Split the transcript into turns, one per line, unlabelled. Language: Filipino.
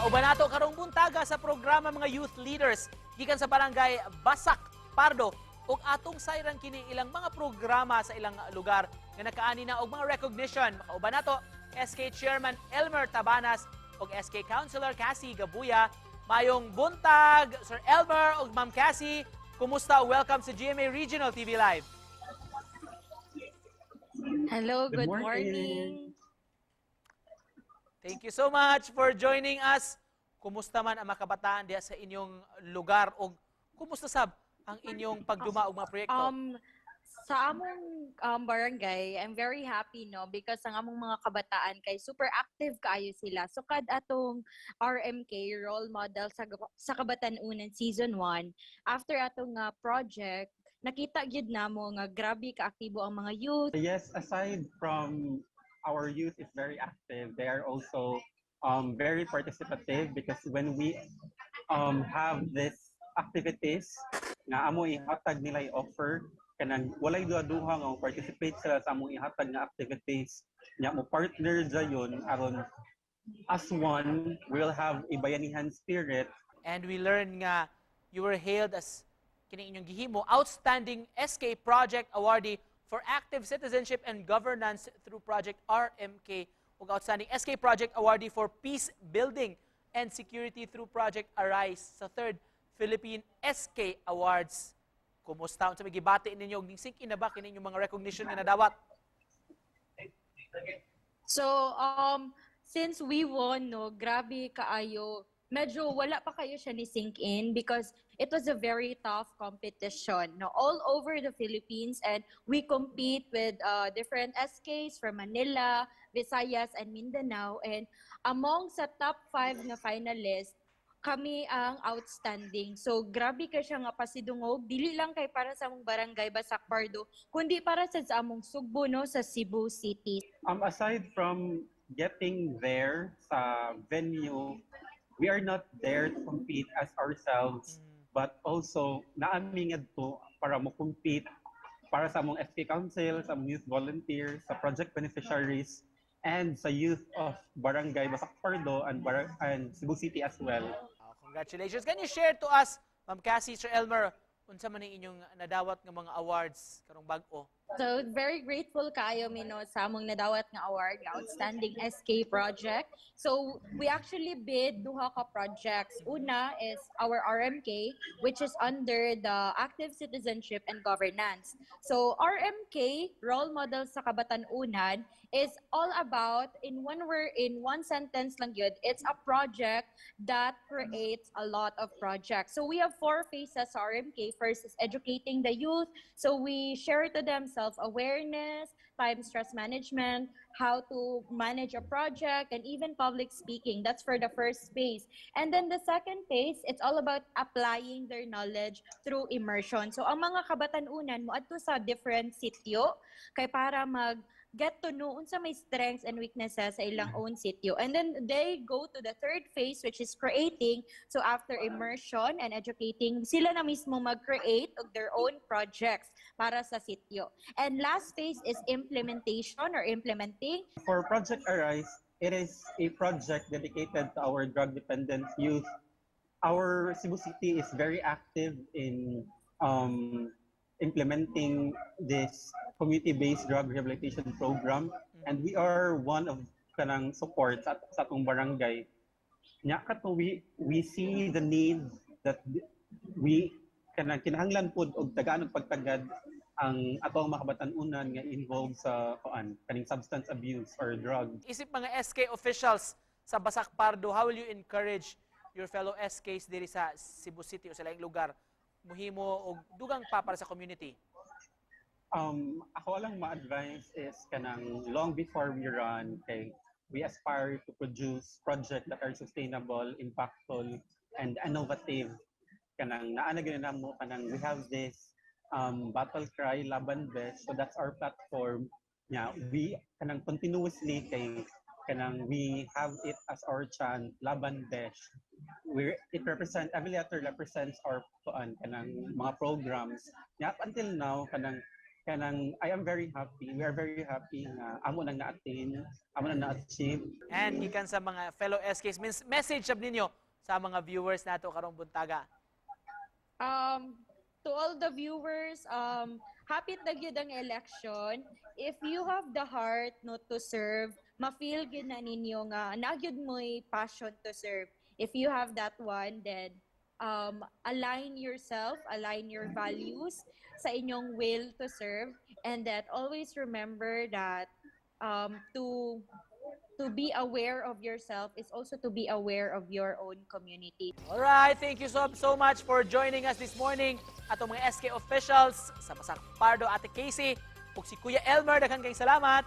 Kauban nato karong buntaga sa programa mga youth leaders gikan sa Barangay Basak Pardo ug atong sayran kini ilang mga programa sa ilang lugar nga nakaani na og mga recognition. Makauban nato SK Chairman Elmer Tabanas ug SK Councilor Casee Gabuya. Mayong buntag Sir Elmer ug Ma'am Casee. Kumusta? Welcome sa GMA Regional TV Live.
Hello, good morning.
Thank you so much for joining us. Kumusta man ang mga kabataan diya sa inyong lugar o kumusta sab ang inyong pagduma og mga proyekto?
Sa among barangay, I'm very happy no because ang among mga kabataan kay super active kaayo sila. So kad atong RMK role model sa kabatan-onan season 1, after atong project, nakita gyud namo nga grabe kaaktibo ang mga youth.
Yes, aside from our youth is very active, they are also very participative because when we have these activities nga amo ihatag nila i-offer kanang walay duha-duha nga participate sila sa among ihatag nga activities nya mo partner dayon aron as one we'll have a bayanihan spirit.
And we learn nga you were hailed as kini inyong gihimo outstanding SK Project Awardee for Active Citizenship and Governance through Project RMK ug outstanding SK Project Awardee for Peace Building and Security through Project Arise sa 3rd Philippine SK Awards. Kumusta? Unsa may gibati ninyo ug sink in na ba kini inyong mga recognition nga nadawat?
So, since we won, no, grabe kaayo. Medyo wala pa kayo siya ni sink in because it was a very tough competition, no, all over the Philippines, and we compete with different SKs from Manila, Visayas, and Mindanao, and among sa top 5 na finalists, kami ang outstanding. So grabe ka siya nga pasidungog, dili lang kay para sa among Barangay Basak Pardo, kundi para sa among Sugbo, no, sa Cebu City.
Aside from getting there sa venue, we are not there to compete as ourselves, but also naaming adto para mo compete para sa among SK Council, sa among youth volunteers, sa project beneficiaries, and sa youth of Barangay Basak Pardo and Cebu City as well.
Congratulations. Can you share to us, Ma'am Casee, Sir Elmer, unsa man inyong nadawat nga mga awards karong bag-o?
So very grateful kayo Mino sa among nadawat nga award, nga outstanding SK project. So we actually bid duha ka projects. Una is our RMK, which is under the Active Citizenship and Governance. So RMK, role model sa kabatan-onan, is all about in one sentence lang yun, it's a project that creates a lot of projects. So we have 4 phases sa RMK. First is educating the youth. So we share to them self-awareness, time stress management, how to manage a project, and even public speaking. That's for the first phase. And then the second phase, it's all about applying their knowledge through immersion. So ang mga kabatan-unan mo adto sa different sitio kay para get to know unsa may strengths and weaknesses sa ilang own sitio. And then they go to the third phase, which is creating. So after immersion and educating, sila na mismo mag-create of their own projects para sa sitio. And last phase is implementation or implementing.
For Project Arise, it is a project dedicated to our drug-dependent youth. Our Cebu City is very active in implementing this community-based drug rehabilitation program, and we are one of kanang support sa atong barangay. Nya kato we see the need that we kanang kinahanglan pud og tagaan og pagtagad ang atong mga kabatan-unan nga involved sa kaning substance abuse or drug.
Isip mga SK officials sa Basak Pardo, how will you encourage your fellow SKs diri sa Cebu City o sa laing lugar muhimo og dugang pa para sa community?
Ako lang ma-advise is kanang long before we run, kay we aspire to produce projects that are sustainable, impactful, and innovative. Kanang naa na gyud namo kanang we have this battle cry laban best, so that's our platform. Yeah, we kanang continuously kay kanang we have it as our chant laban best. Every letter represents our kanang mga programs. Yeah, up until now kanang kanang I am very happy. We are very happy nga amo nang na-attain, amo nang na-achieve.
And gikan sa mga fellow SKs, message sab ninyo sa mga viewers nato karong buntaga.
To all the viewers, hapit na gyud ang election. If you have the heart no to serve, ma-feel gyud na ninyo nga nagyud mo'y passion to serve. If you have that one, then align yourself, align your values sa inyong will to serve, and that always remember that to be aware of yourself is also to be aware of your own community.
Alright, thank you so much for joining us this morning. Atong mga SK officials sa Basak Pardo, Ate Casey, ug si Kuya Elmer, daghang kayong salamat.